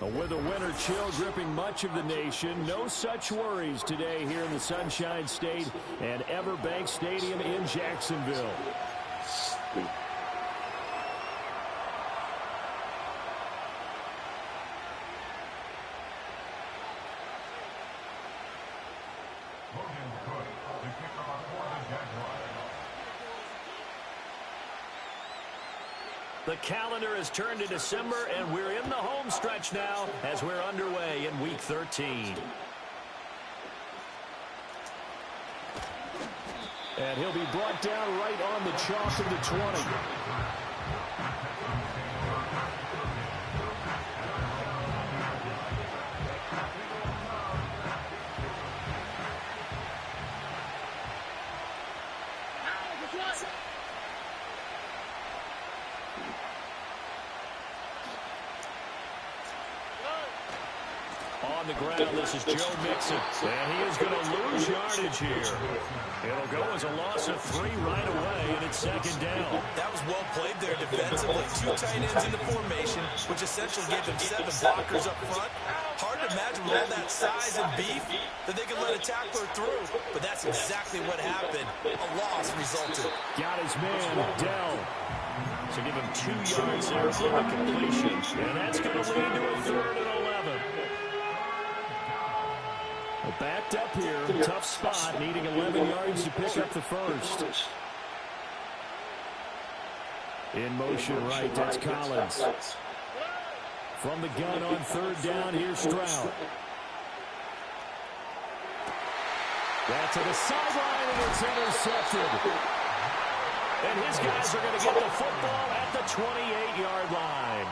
With a winter chill gripping much of the nation, no such worries today here in the Sunshine State and Everbank Stadium in Jacksonville. The calendar has turned to December, and we're in the home stretch now as we're underway in Week 13. And he'll be brought down right on the chalk of the 20. On the ground, this is Joe Mixon, and he is going to lose yardage here. It'll go as a loss of 3 right away, and it's second down. That was well played there defensively. 2 tight ends in the formation, which essentially gave them 7 blockers up front. Hard to imagine with all that size and beef that they could let a tackler through, but that's exactly what happened. A loss resulted. Got his man, Dell. So give him 2 yards there on the completion, and that's going to lead to a 3rd and 11. Backed up here, tough spot, needing 11 yards to pick up the first. In motion right, that's Collins. From the gun on 3rd down, here's Stroud. That's to the sideline, and it's intercepted. And his guys are going to get the football at the 28-yard line.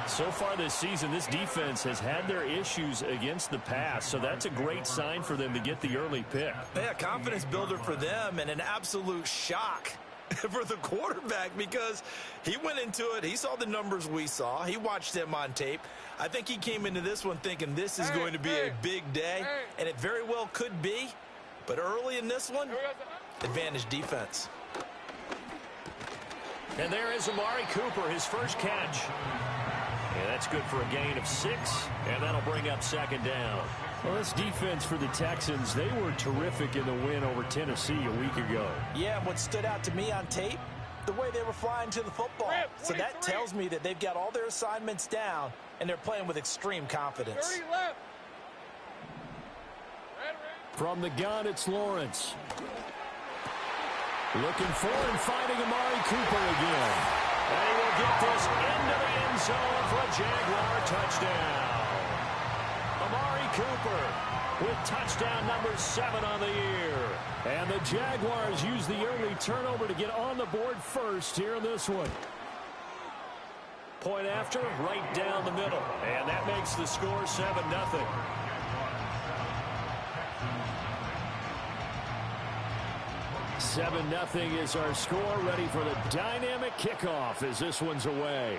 So far this season, this defense has had their issues against the pass, so that's a great sign for them to get the early pick. Yeah, confidence builder for them and an absolute shock for the quarterback because he went into it. He saw the numbers we saw. He watched them on tape. I think he came into this one thinking this is going to be a big day, and it very well could be. But early in this one, advantage defense. And there is Amari Cooper, his first catch. And that's good for a gain of 6, and that'll bring up second down. Well, this defense for the Texans, they were terrific in the win over Tennessee a week ago. Yeah, what stood out to me on tape, the way they were flying to the football. So that tells me that they've got all their assignments down, and they're playing with extreme confidence. From the gun, it's Lawrence. Looking for and finding Amari Cooper again. And he will get this into the end zone for a Jaguar touchdown. Amari Cooper with touchdown number 7 on the year. And the Jaguars use the early turnover to get on the board first here in this one. Point after, right down the middle. And that makes the score 7-0. Nothing is our score, ready for the dynamic kickoff as this one's away.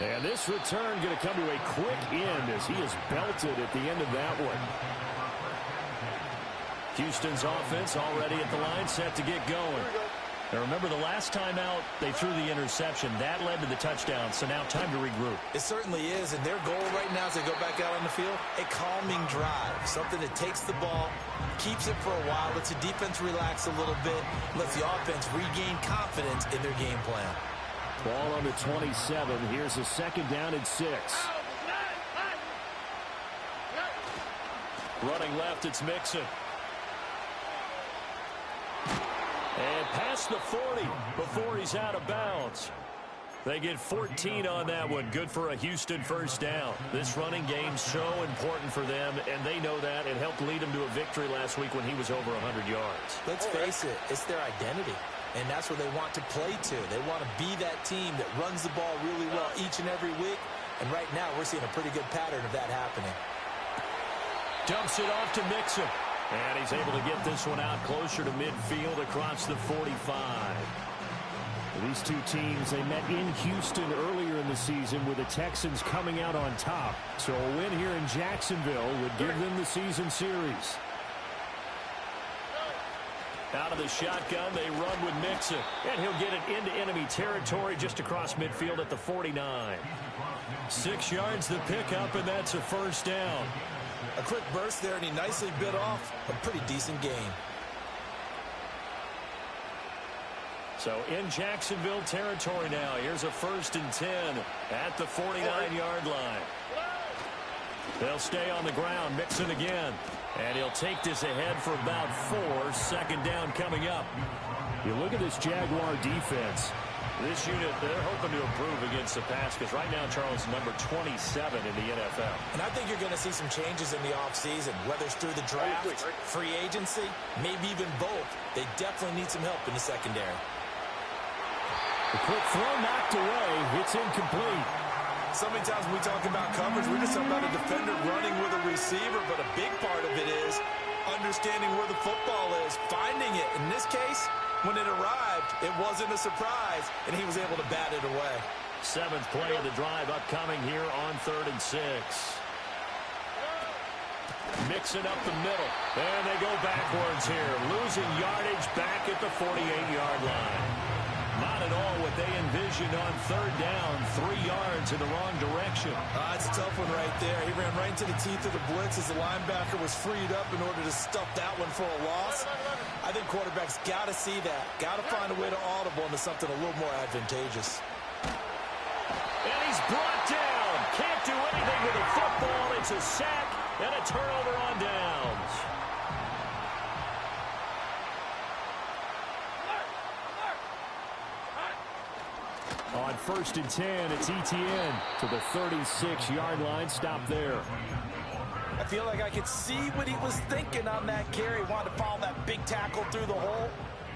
And this return going to come to a quick end as he is belted at the end of that one. Houston's offense already at the line, set to get going. Now remember, the last time out, they threw the interception. That led to the touchdown, so now time to regroup. It certainly is, and their goal right now as they go back out on the field, a calming drive, something that takes the ball, keeps it for a while, lets the defense relax a little bit, lets the offense regain confidence in their game plan. Ball on the 27. Here's a second down and 6. Running left, it's Mixon. And past the 40 before he's out of bounds. They get 14 on that one. Good for a Houston first down. This running game's so important for them, and they know that. It helped lead them to a victory last week when he was over 100 yards. Let's face it, it's their identity, and that's where they want to play to. They want to be that team that runs the ball really well each and every week, and right now we're seeing a pretty good pattern of that happening. Dumps it off to Mixon. And he's able to get this one out closer to midfield across the 45. These two teams, they met in Houston earlier in the season with the Texans coming out on top. So a win here in Jacksonville would give them the season series. Out of the shotgun, they run with Mixon. And he'll get it into enemy territory just across midfield at the 49. 6 yards the pickup, and that's a first down. A quick burst there, and he nicely bit off a pretty decent gain. So in Jacksonville territory now. Here's a 1st and 10 at the 49-yard line. They'll stay on the ground. Mixon again. And he'll take this ahead for about 4. 2nd down coming up. You look at this Jaguar defense. This unit, they're hoping to improve against the pass because right now, Charles, number 27 in the NFL. And I think you're going to see some changes in the offseason, whether it's through the draft, free agency, maybe even both. They definitely need some help in the secondary. The quick throw knocked away. It's incomplete. So many times when we talk about coverage, we're just talking about a defender running with a receiver, but a big part of it is understanding where the football is, finding it. In this case, when it arrived, it wasn't a surprise, and he was able to bat it away. 7th play of the drive upcoming here on 3rd and 6. Mixing up the middle. And they go backwards here. Losing yardage back at the 48-yard line. Not at all what they envisioned on 3rd down. 3 yards in the wrong direction. It's a tough one right there. He ran right into the teeth of the blitz as the linebacker was freed up in order to stuff that one for a loss. I think quarterbacks got to see that. Got to find a way to audible into something a little more advantageous. And he's brought down. Can't do anything with the football. It's a sack and a turnover on downs. On 1st and 10, it's ETN to the 36-yard line. Stop there. I feel like I could see what he was thinking on that carry. Wanted to follow that big tackle through the hole.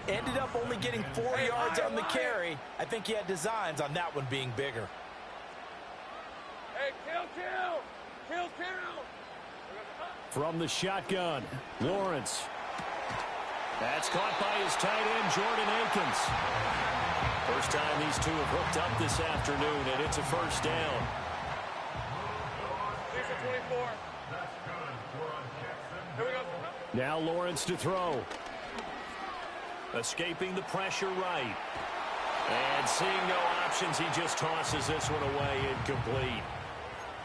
Ended up only getting 4 yards on the carry. I think he had designs on that one being bigger. Hey, kill. From the shotgun, Lawrence. That's caught by his tight end, Jordan Akins. First time these two have hooked up this afternoon, and it's a first down. 24. Here we go. Now Lawrence to throw. Escaping the pressure right. And seeing no options, he just tosses this one away, incomplete.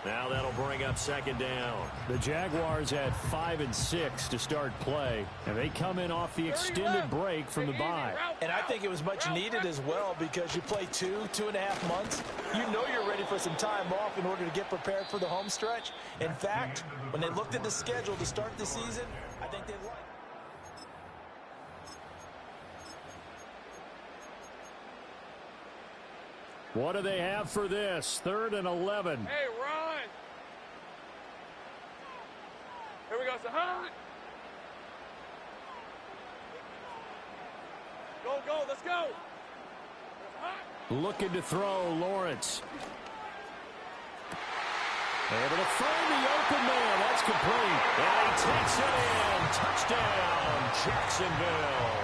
Now that'll bring up 2nd down. The Jaguars had 5 and 6 to start play, and they come in off the extended break from the bye. And I think it was much needed as well because you play 2.5 months. You know you're ready for some time off in order to get prepared for the home stretch. In fact, when they looked at the schedule to start the season, I think they liked. What do they have for this? 3rd and 11. Hey, run. Here we go, Sahan. Go, let's go. Looking to throw, Lawrence. Able to find the open man. That's complete. And he takes it in. Touchdown, Jacksonville.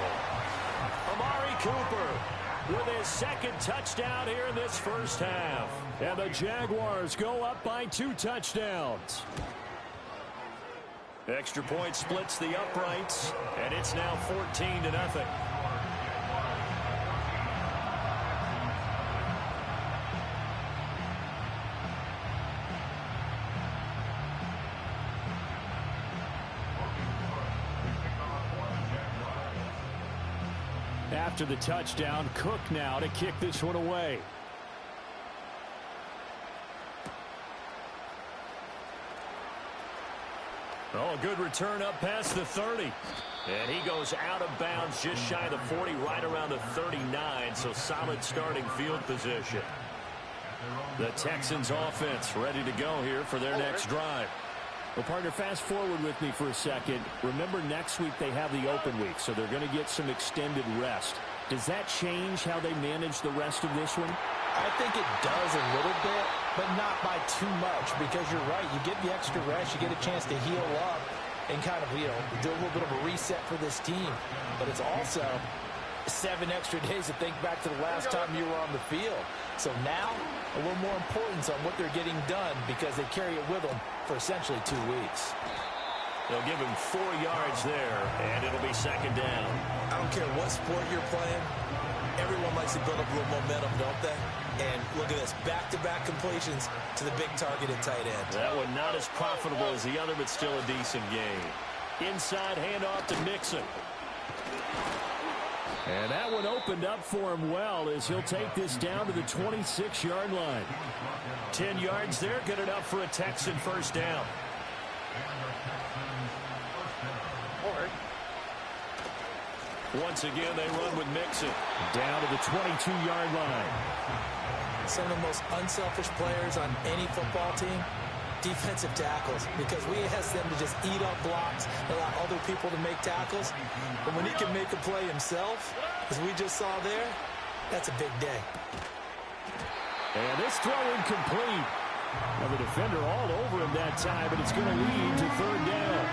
Amari Cooper with his 2nd touchdown here in this first half. And the Jaguars go up by 2 touchdowns. Extra point splits the uprights, and it's now 14-0. After the touchdown, Cook now to kick this one away. Oh, a good return up past the 30. And he goes out of bounds just shy of the 40, right around the 39. So solid starting field position. The Texans offense ready to go here for their next drive. Well, partner, fast forward with me for a second. Remember, next week they have the open week, so they're going to get some extended rest. Does that change how they manage the rest of this one? I think it does a little bit, but not by too much, because you're right. You get the extra rest, you get a chance to heal up and kind of, do a little bit of a reset for this team. But it's also 7 extra days to think back to the last time you were on the field. So now, a little more importance on what they're getting done because they carry it with them for essentially 2 weeks. They'll give him 4 yards there, and it'll be second down. I don't care what sport you're playing. Everyone likes to build up a little momentum, don't they? And look at this, back-to-back completions to the big targeted tight end. That one not as profitable as the other, but still a decent game. Inside handoff to Mixon. And that one opened up for him well as he'll take this down to the 26-yard line. 10 yards there, good enough for a Texan first down. Once again, they run with Mixon. Down to the 22-yard line. Some of the most unselfish players on any football team, defensive tackles, because we ask them to just eat up blocks, allow other people to make tackles. But when he can make a play himself, as we just saw there, that's a big day. And this throw incomplete. Well, the defender all over him that time, but it's going to lead to third down.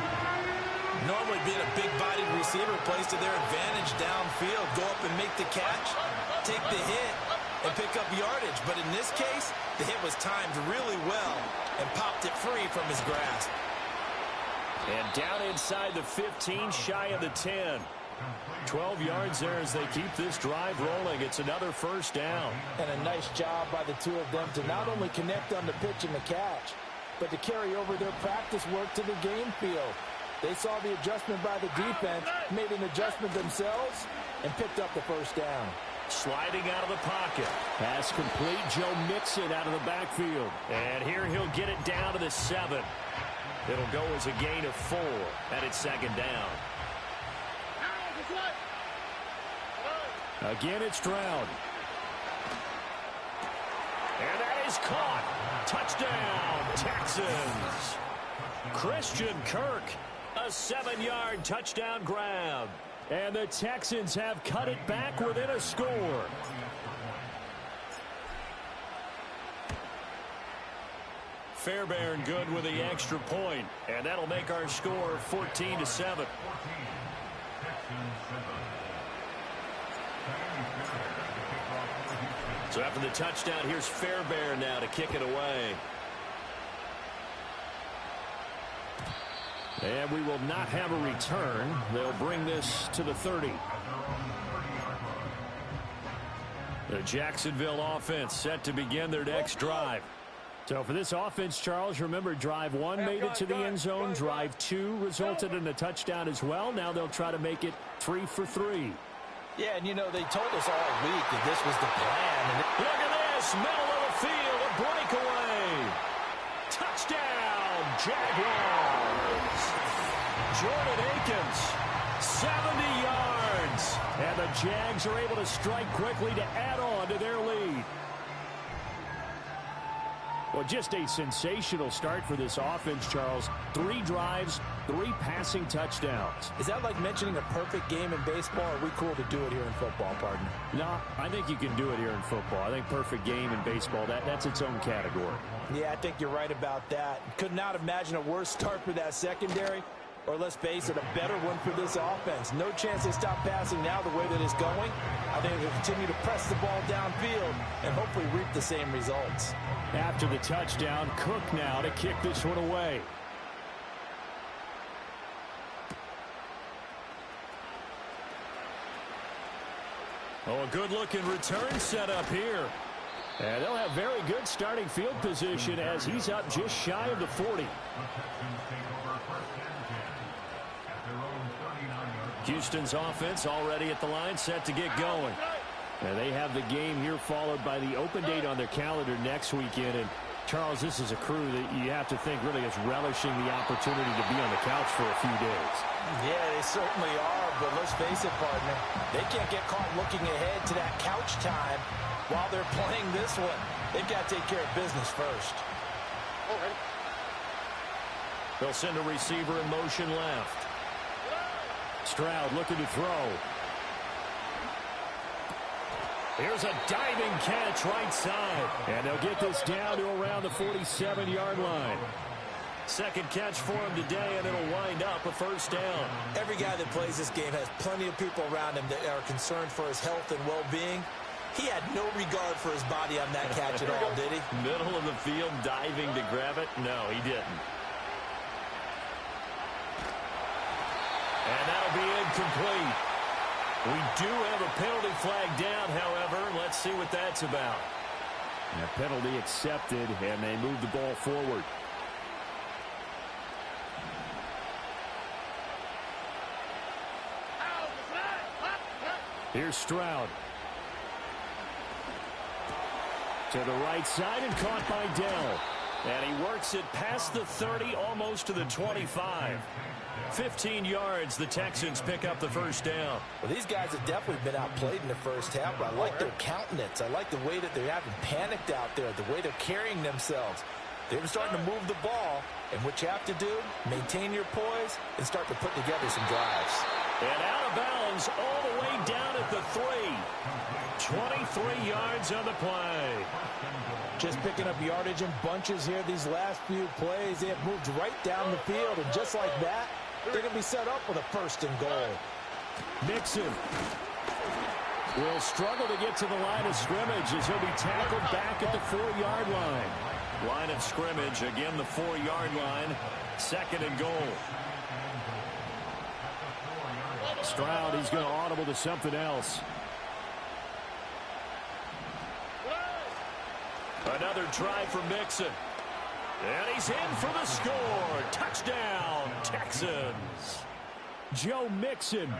Normally being a big-bodied receiver plays to their advantage downfield. Go up and make the catch, take the hit, and pick up yardage. But in this case, the hit was timed really well and popped it free from his grasp. And down inside the 15, shy of the 10. 12 yards there as they keep this drive rolling. It's another first down. And a nice job by the two of them to not only connect on the pitch and the catch, but to carry over their practice work to the game field. They saw the adjustment by the defense, made an adjustment themselves, and picked up the first down. Sliding out of the pocket. Pass complete. Joe Mixon out of the backfield. And here he'll get it down to the 7. It'll go as a gain of 4, and it's second down. Again, it's Stroud. And that is caught. Touchdown, Texans. Christian Kirk, a 7-yard touchdown grab. And the Texans have cut it back within a score. Fairbairn good with the extra point, and that'll make our score 14-7. So after the touchdown, here's Fairbairn now to kick it away. And we will not have a return. They'll bring this to the 30. The Jacksonville offense set to begin their next drive. So for this offense, Charles, remember drive 1 made it to the end zone. Drive 2 resulted in a touchdown as well. Now they'll try to make it 3 for 3. Yeah, and you know, they told us all week that this was the plan. Look at this, middle of the field, a breakaway. Touchdown, Jaguars. Jordan Akins, 70 yards. And the Jags are able to strike quickly to add on to their lead. Well, just a sensational start for this offense, Charles. 3 drives, 3 passing touchdowns. Is that like mentioning a perfect game in baseball, or are we cool to do it here in football, partner? No, I think you can do it here in football. I think perfect game in baseball, that's its own category. Yeah, I think you're right about that. Could not imagine a worse start for that secondary, or let's face it, a better one for this offense. No chance they stop passing now the way that it's going. I think they'll continue to press the ball downfield and hopefully reap the same results. After the touchdown, Cook now to kick this one away. Oh, a good-looking return set up here. And they'll have very good starting field position as he's up just shy of the 40. Houston's offense already at the line, set to get going. And they have the game here followed by the open date on their calendar next weekend. And, Charles, this is a crew that you have to think really is relishing the opportunity to be on the couch for a few days. Yeah, they certainly are, but let's face it, partner. They can't get caught looking ahead to that couch time while they're playing this one. They've got to take care of business first. They'll send a receiver in motion left. Stroud looking to throw. Here's a diving catch right side. And they'll get this down to around the 47-yard line. Second catch for him today, and it'll wind up a first down. Every guy that plays this game has plenty of people around him that are concerned for his health and well-being. He had no regard for his body on that catch at all, did he? Middle of the field, diving to grab it? No, he didn't. And that'll be incomplete. We do have a penalty flag down, however. Let's see what that's about. And a penalty accepted, and they move the ball forward. Here's Stroud. To the right side and caught by Dell. And he works it past the 30, almost to the 25. 15 yards, the Texans pick up the first down. Well, these guys have definitely been outplayed in the first half, but I like their countenance. I like the way that they haven't panicked out there, the way they're carrying themselves. They're starting to move the ball, and what you have to do, maintain your poise and start to put together some drives. And out of bounds all the way down at the 3. 23 yards on the play. Just picking up yardage in bunches here these last few plays. They have moved right down the field, and just like that, they're going to be set up with a first and goal. Mixon will struggle to get to the line of scrimmage as he'll be tackled back at the 4-yard line. Line of scrimmage, again the 4-yard line. Second and goal. Stroud, he's going to audible to something else. Another try for Mixon. And he's in for the score. Touchdown, Texans. Joe Mixon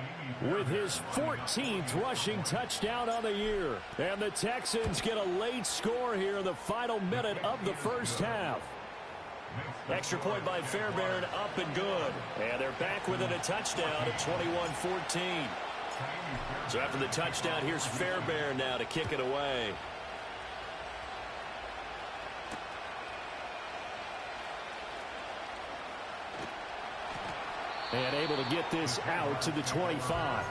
with his 14th rushing touchdown on the year. And the Texans get a late score here in the final minute of the first half. Extra point by Fairbairn, up and good. And they're back within a touchdown at 21-14. So after the touchdown, here's Fairbairn now to kick it away. And able to get this out to the 25.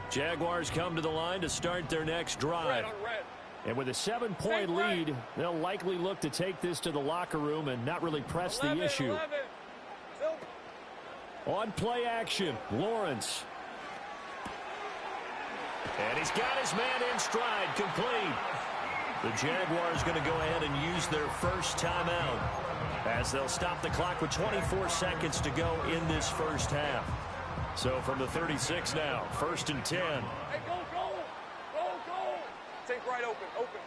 Jaguars come to the line to start their next drive. And with a 7-point lead, they'll likely look to take this to the locker room and not really press the issue. On play action, Lawrence. And he's got his man in stride, complete. The Jaguars going to go ahead and use their first timeout as they'll stop the clock with 24 seconds to go in this first half. So from the 36 now, 1st and 10. Hey, go, go! Go, go! Take right open, open.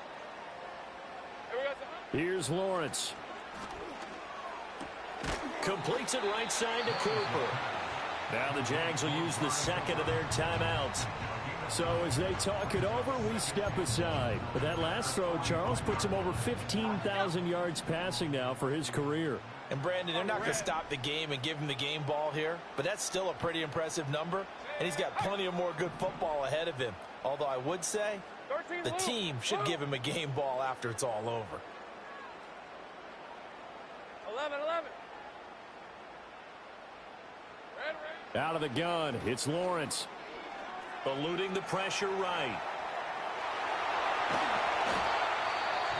Hey, we got some... Here's Lawrence. Completes it right side to Cooper. Now the Jags will use the second of their timeouts. So as they talk it over, we step aside. But that last throw, Charles, puts him over 15,000 yards passing now for his career. And Brandon, they're not going to stop the game and give him the game ball here, but that's still a pretty impressive number, and he's got plenty of more good football ahead of him. Although I would say the team should give him a game ball after it's all over. 11. Red. Out of the gun, it's Lawrence. Eluding the pressure right.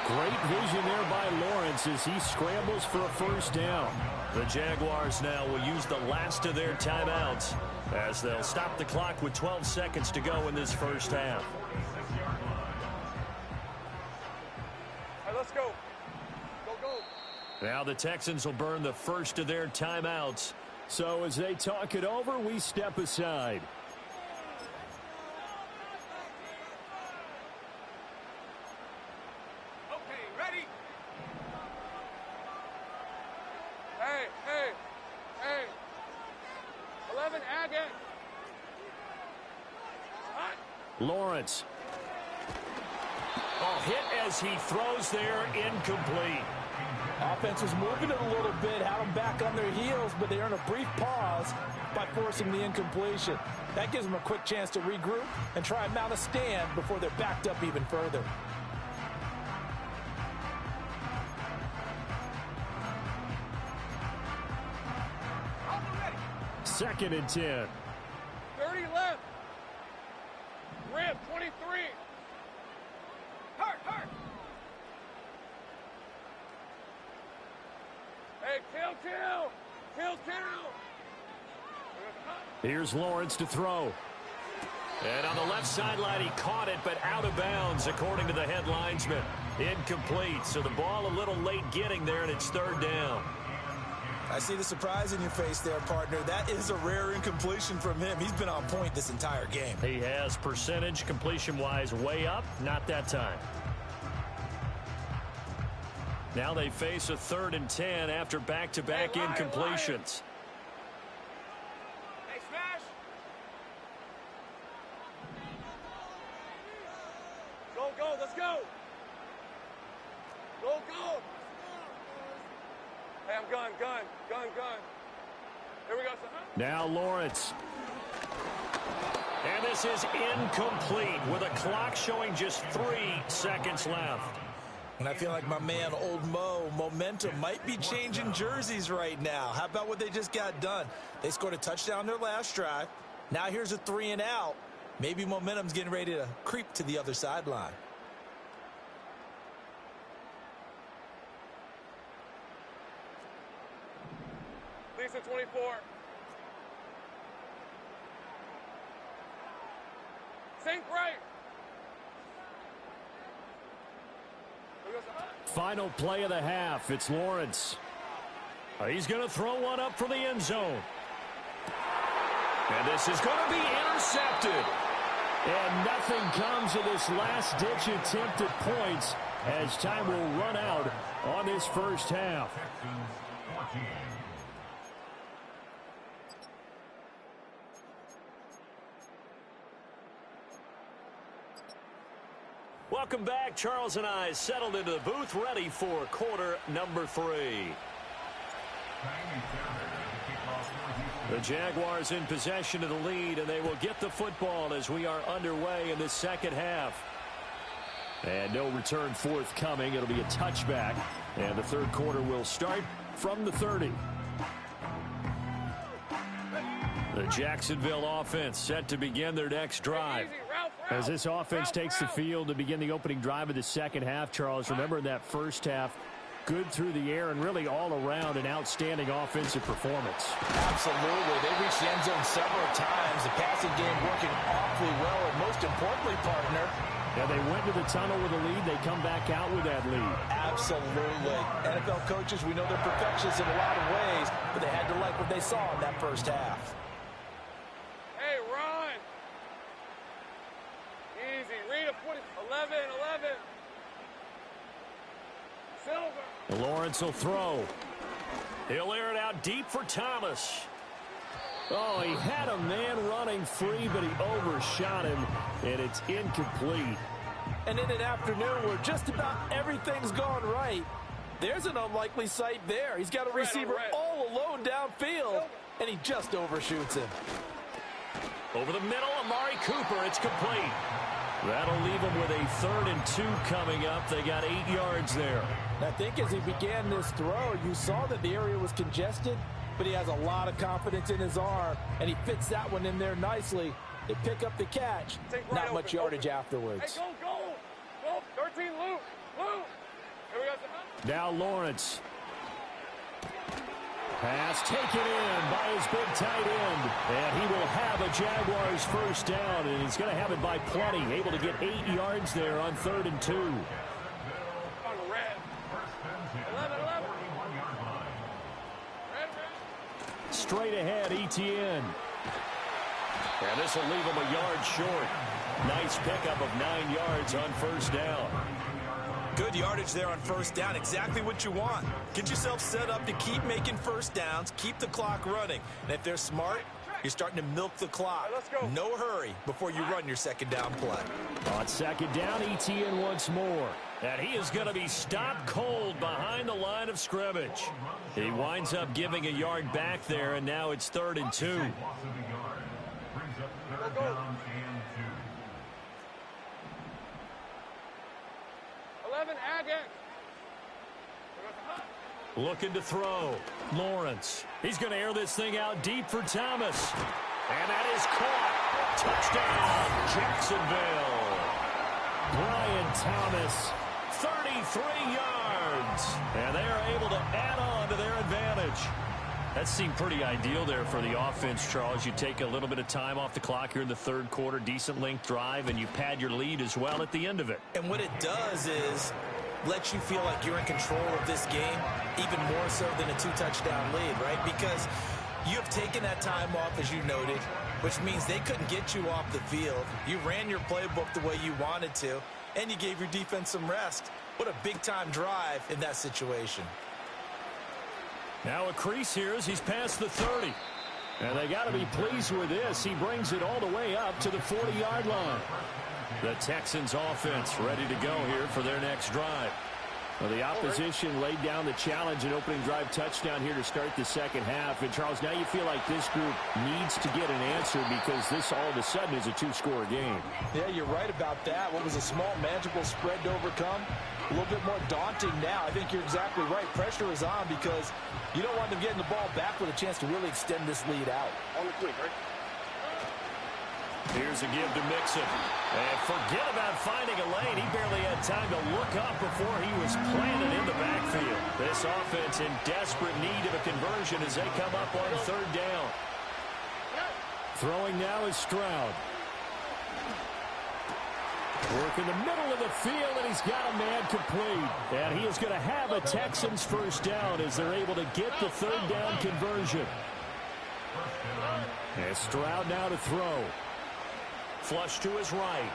Great vision there by Lawrence as he scrambles for a first down. The Jaguars now will use the last of their timeouts as they'll stop the clock with 12 seconds to go in this first half. All right, let's go. Go. Now the Texans will burn the first of their timeouts. So as they talk it over, we step aside. Ready? Hey. 11, Agate. Lawrence. Oh, hit as he throws there, incomplete. Offense was moving it a little bit, had them back on their heels, but they earn a brief pause by forcing the incompletion. That gives them a quick chance to regroup and try and mount a stand before they're backed up even further. Second and 10. 30 left. Rip, 23. Hurt. Hey, kill. Here's Lawrence to throw. And on the left sideline, he caught it, but out of bounds, according to the head linesman. Incomplete, so the ball a little late getting there, and it's third down. I see the surprise in your face there, partner. That is a rare incompletion from him. He's been on point this entire game. He has percentage completion-wise way up, not that time. Now they face a 3rd and 10 after back-to-back incompletions. Hey, smash! Go, go, let's go! Go, go! Hey, I'm gun. Here we go, son. Now Lawrence. And this is incomplete with a clock showing just 3 seconds left. And I feel like my man, Old Mo, momentum might be changing jerseys right now. How about what they just got done? They scored a touchdown their last drive. Now here's a 3 and out. Maybe momentum's getting ready to creep to the other sideline. Lisa 24. Sink right. Final play of the half. It's Lawrence. He's going to throw one up for the end zone. And this is going to be intercepted. And nothing comes of this last-ditch attempt at points as time will run out on this first half. Welcome back. Charles and I settled into the booth, ready for quarter number 3. The Jaguars in possession of the lead, and they will get the football as we are underway in the second half. And no return forthcoming. It'll be a touchback, and the third quarter will start from the 30. The Jacksonville offense set to begin their next drive. As this offense takes the field to begin the opening drive of the second half, Charles, remember in that first half, good through the air and really all around an outstanding offensive performance. Absolutely. They reached the end zone several times. The passing game working awfully well, and most importantly, partner, yeah, they went to the tunnel with a lead. They come back out with that lead. Absolutely. NFL coaches, we know they're perfectionists in a lot of ways, but they had to like what they saw in that first half. Hey, run! Easy. Read a 11. Silver. Lawrence will throw. He'll air it out deep for Thomas. Oh, he had a man running free, but he overshot him, and it's incomplete. And in an afternoon where just about everything's gone right, there's an unlikely sight there. He's got a receiver all alone downfield, and he just overshoots him. Over the middle, Amari Cooper. It's complete. That'll leave him with a 3rd and 2 coming up. They got 8 yards there. I think as he began this throw, you saw that the area was congested, but he has a lot of confidence in his arm, and he fits that one in there nicely. They pick up the catch. Not much yardage afterwards. Hey, go. 13, Luke. Here we go. Now Lawrence. Pass taken in by his big tight end. And he will have a Jaguars first down, and he's going to have it by plenty. Able to get 8 yards there on 3rd and 2. On red. 11. Red. Straight ahead, ETN. And this will leave him a yard short. Nice pickup of 9 yards on first down. Good yardage there on first down. Exactly what you want. Get yourself set up to keep making first downs, keep the clock running. And if they're smart, you're starting to milk the clock. Let's go. No hurry before you run your second down play. On second down, ETN once more. And he is going to be stopped cold behind the line of scrimmage. He winds up giving a yard back there, and now it's 3rd and 2. 11, Agate. Looking to throw. Lawrence. He's going to air this thing out deep for Thomas. And that is caught. Touchdown, Jacksonville. Brian Thomas, 33 yards. And they are able to add on to their advantage. That seemed pretty ideal there for the offense, Charles. You take a little bit of time off the clock here in the third quarter, decent length drive, and you pad your lead as well at the end of it. And what it does is let you feel like you're in control of this game, even more so than a 2-touchdown lead, right? Because you have taken that time off, as you noted, which means they couldn't get you off the field. You ran your playbook the way you wanted to, and you gave your defense some rest. What a big-time drive in that situation. Now a crease here as he's past the 30. And they got to be pleased with this. He brings it all the way up to the 40-yard line. The Texans offense ready to go here for their next drive. Well, the opposition laid down the challenge and opening drive touchdown here to start the second half. And, Charles, now you feel like this group needs to get an answer because this all of a sudden is a two-score game. Yeah, you're right about that. What was a small, manageable spread to overcome? A little bit more daunting now. I think you're exactly right. Pressure is on because you don't want them getting the ball back with a chance to really extend this lead out. On the quick, right? Here's a give to Mixon. And forget about finding a lane. He barely had time to look up before he was planted in the backfield. This offense in desperate need of a conversion as they come up on third down. Throwing now is Stroud. Work in the middle of the field, and he's got a man complete. And he is going to have a Texans first down as they're able to get the third down conversion. And Stroud now to throw. Flush to his right.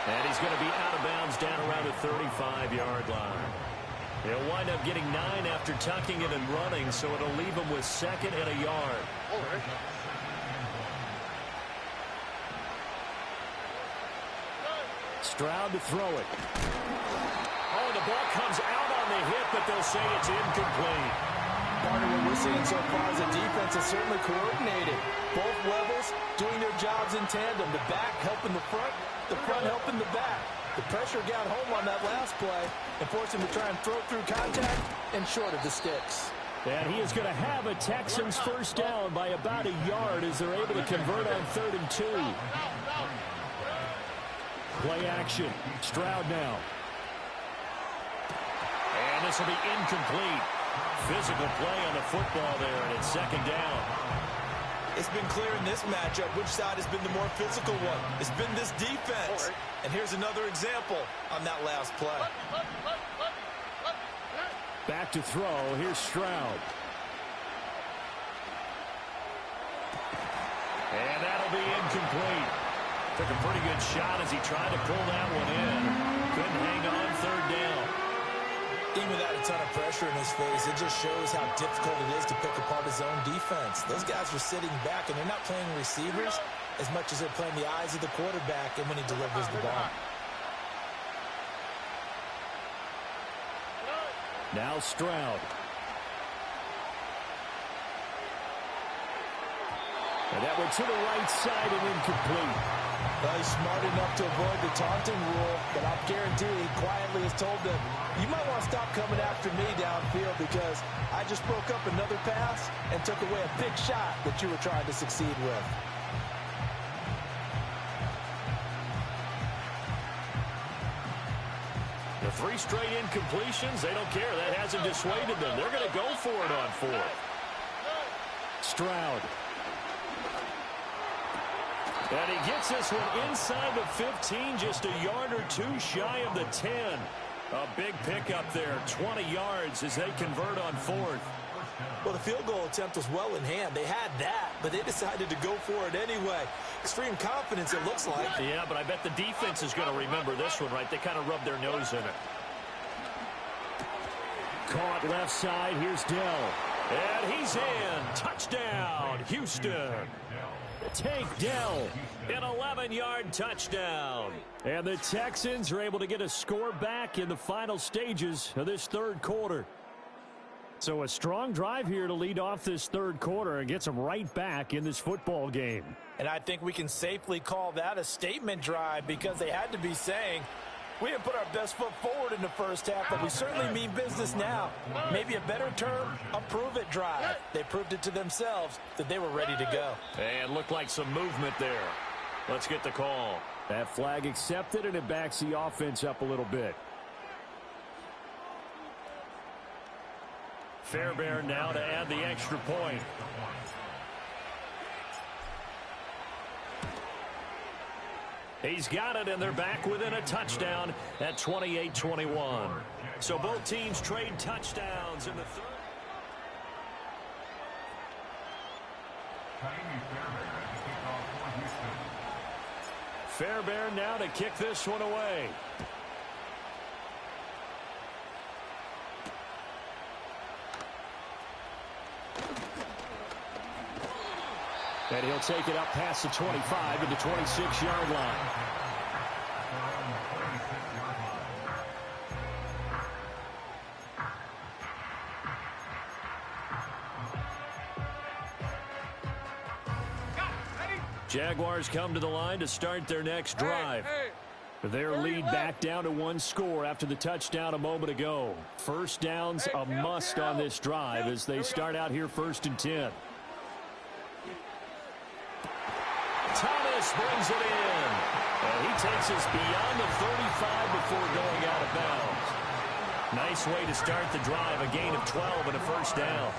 And he's going to be out of bounds down around the 35-yard line. He'll wind up getting 9 after tucking it and running, so it'll leave him with second and a yard. Stroud to throw it. Oh, the ball comes out on the hit, but they'll say it's incomplete. Part of what we're seeing so far is the defense is certainly coordinated. Both levels doing their jobs in tandem. The back helping the front helping the back. The pressure got home on that last play and forced him to try and throw through contact and short of the sticks. And he is going to have a Texans first down by about a yard as they're able to convert on 3rd and 2. Play action. Stroud now. And this will be incomplete. Physical play on the football there, and it's second down. It's been clear in this matchup which side has been the more physical one. It's been this defense. And here's another example on that last play. Back to throw. Here's Stroud. And that'll be incomplete. Took a pretty good shot as he tried to pull that one in. Couldn't hang on 3rd down. Even without a ton of pressure in his face, it just shows how difficult it is to pick apart his own defense. Those guys are sitting back, and they're not playing receivers as much as they're playing the eyes of the quarterback and when he delivers the ball. Now Stroud. And that went to the right side and incomplete. Well, he's smart enough to avoid the taunting rule, but I guarantee he quietly has told them, you might want to stop coming after me downfield because I just broke up another pass and took away a big shot that you were trying to succeed with. The 3 straight incompletions, they don't care. That hasn't dissuaded them. They're going to go for it on 4th. Stroud. And he gets this one inside the 15, just a yard or 2 shy of the 10. A big pickup there, 20 yards as they convert on 4th. Well, the field goal attempt was well in hand. They had that, but they decided to go for it anyway. Extreme confidence, it looks like. Yeah, but I bet the defense is going to remember this one, right? They kind of rubbed their nose in it. Caught left side. Here's Dell. And he's in. Touchdown, Houston. Tank Dell, an 11-yard touchdown. And the Texans are able to get a score back in the final stages of this 3rd quarter. So a strong drive here to lead off this 3rd quarter and gets them right back in this football game. And I think we can safely call that a statement drive because they had to be saying, we didn't put our best foot forward in the first half, but we certainly mean business now. Maybe a better term, a prove-it drive. They proved it to themselves that they were ready to go. And looked like some movement there. Let's get the call. That flag accepted, and it backs the offense up a little bit. Fairbairn now to add the extra point. He's got it, and they're back within a touchdown at 28-21. So both teams trade touchdowns in the third. Fairbairn now to kick this one away. And he'll take it up past the 25 to the 26-yard line. Jaguars come to the line to start their next drive. Their lead back down to one score after the touchdown a moment ago. First down's a must on this drive as they start out here 1st and 10. Thomas brings it in. And he takes us beyond the 35 before going out of bounds. Nice way to start the drive. A gain of 12 and a first down.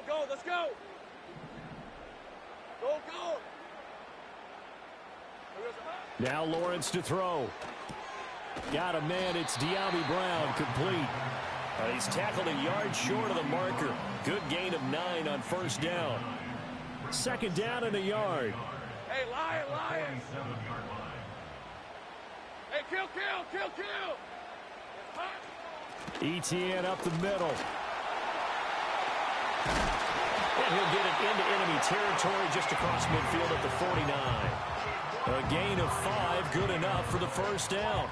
Go, let's go. Go. Now Lawrence to throw. Got a man. It's De'Ami Brown, complete. He's tackled a yard short of the marker. Good gain of 9 on first down. Second down and a yard. Hey, Lion. Hey, kill. Etienne up the middle. And he'll get it into enemy territory just across midfield at the 49. A gain of 5, good enough for the first down.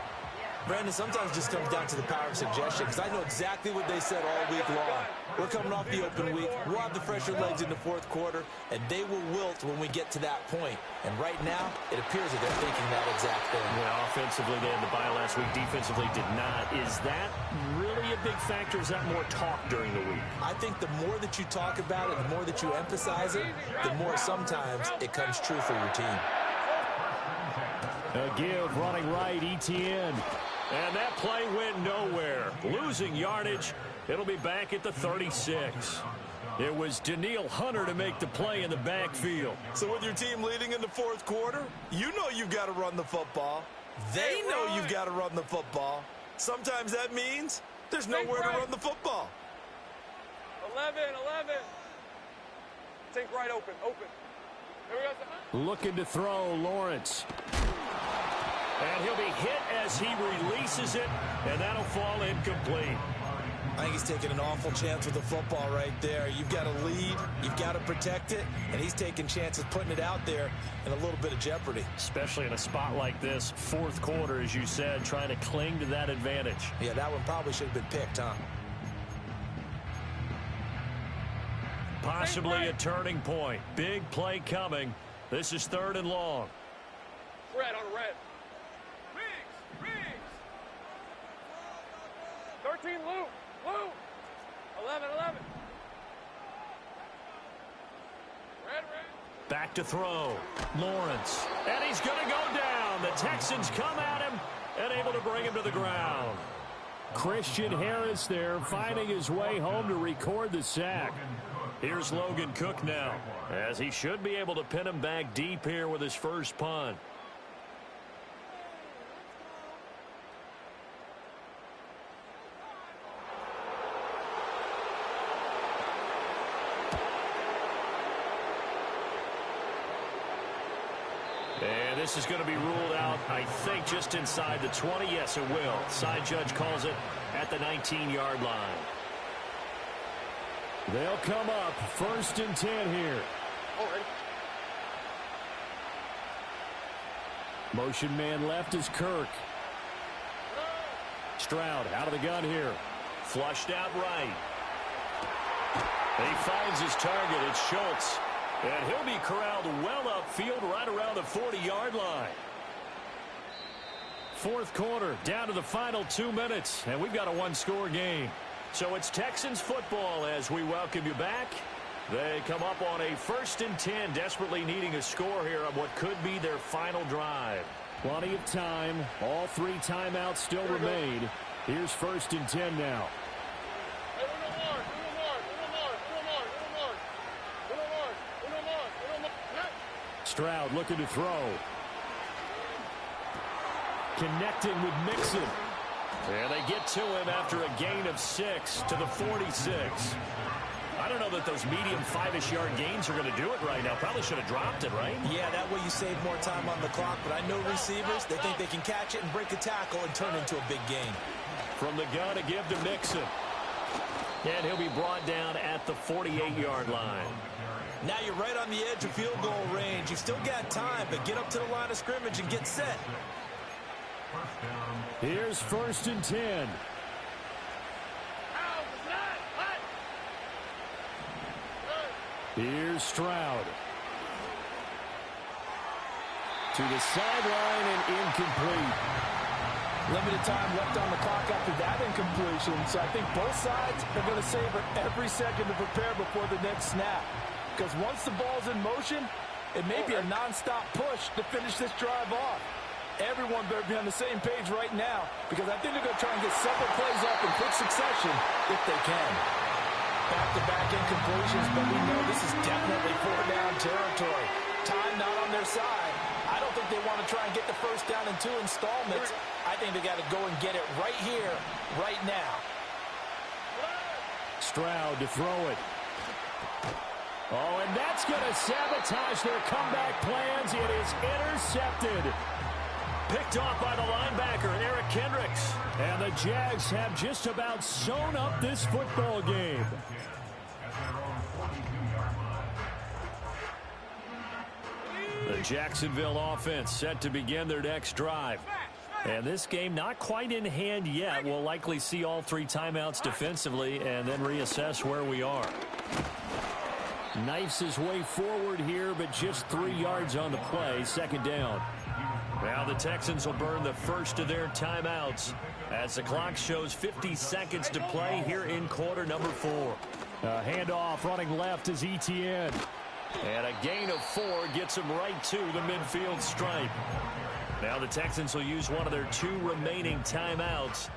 Brandon, sometimes it just comes down to the power of suggestion, because I know exactly what they said all week long. We're coming off the open week. We'll have the fresher legs in the fourth quarter, and they will wilt when we get to that point. And right now, it appears that they're thinking that exact thing. Yeah, offensively, they had the bye last week. Defensively, did not. Is that really a big factor? Is that more talk during the week? I think the more that you talk about it, the more that you emphasize it, the more sometimes it comes true for your team. A give running right, Etienne. And that play went nowhere. Losing yardage. It'll be back at the 36. It was Danielle Hunter to make the play in the backfield. So with your team leading in the fourth quarter, you know you've got to run the football. They know you've got to run the football. Sometimes that means there's nowhere to run the football. 11. Take right, open. Here we go. Looking to throw, Lawrence. And he'll be hit as he releases it, and that'll fall incomplete. I think he's taking an awful chance with the football right there. You've got to lead, you've got to protect it, and he's taking chances putting it out there in a little bit of jeopardy. Especially in a spot like this, fourth quarter, as you said, trying to cling to that advantage. Yeah, that one probably should have been picked, huh? Possibly a turning point. Big play coming. This is 3rd and long. Red on red. Riggs. 13, Lou. 11. Red. Back to throw. Lawrence. And he's going to go down. The Texans come at him and able to bring him to the ground. Christian Harris there finding his way home to record the sack. Here's Logan Cook now, as he should be able to pin him back deep here with his first punt. And this is going to be ruled out, I think, just inside the 20. Yes, it will. Side judge calls it at the 19-yard line. They'll come up 1st and 10 here. Motion man left is Kirk. Stroud out of the gun here. Flushed out right. He finds his target. It's Schultz. And he'll be corralled well upfield right around the 40-yard line. Fourth quarter, down to the final 2 minutes, and we've got a one-score game. So it's Texans football as we welcome you back They come up on a 1st and 10, desperately needing a score here on what could be their final drive. Plenty of time. All 3 timeouts still remain. Here's 1st and 10 now. Stroud looking to throw. Connecting with Mixon. And they get to him after a gain of 6 to the 46. I don't know that those medium 5-ish yard gains are going to do it right now. Probably should have dropped it, right? Yeah, that way you save more time on the clock. But I know receivers, they think they can catch it and break a tackle and turn into a big gain. From the gun to give to Mixon. And he'll be brought down at the 48-yard line. Now you're right on the edge of field goal range. You've still got time, but get up to the line of scrimmage and get set. Here's 1st and 10. Here's Stroud. To the sideline and incomplete. Limited time left on the clock after that incompletion, so I think both sides are going to savor every second to prepare before the next snap. Because once the ball's in motion, it may be a nonstop push to finish this drive off. Everyone better be on the same page right now, because I think they're going to try and get several plays off in quick succession if they can. Back-to-back incompletions, but we know this is definitely 4-down territory. Time not on their side. I don't think they want to try and get the first down in 2 installments. I think they got to go and get it right here, right now. Stroud to throw it. Oh, and that's going to sabotage their comeback plans. It is intercepted. Picked off by the linebacker, Eric Kendricks. And the Jags have just about sewn up this football game. The Jacksonville offense set to begin their next drive. And this game not quite in hand yet. We'll likely see all 3 timeouts defensively and then reassess where we are. Knifes his way forward here, but just 3 yards on the play. 2nd down. Now the Texans will burn the first of their timeouts as the clock shows 50 seconds to play here in quarter number 4. Handoff running left is Etienne. And a gain of 4 gets him right to the midfield stripe. Now the Texans will use one of their 2 remaining timeouts.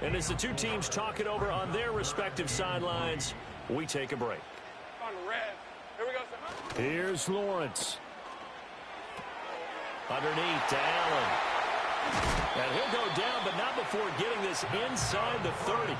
And as the 2 teams talk it over on their respective sidelines, we take a break. Here we go. Here's Lawrence. Underneath to Allen. And he'll go down, but not before getting this inside the 30.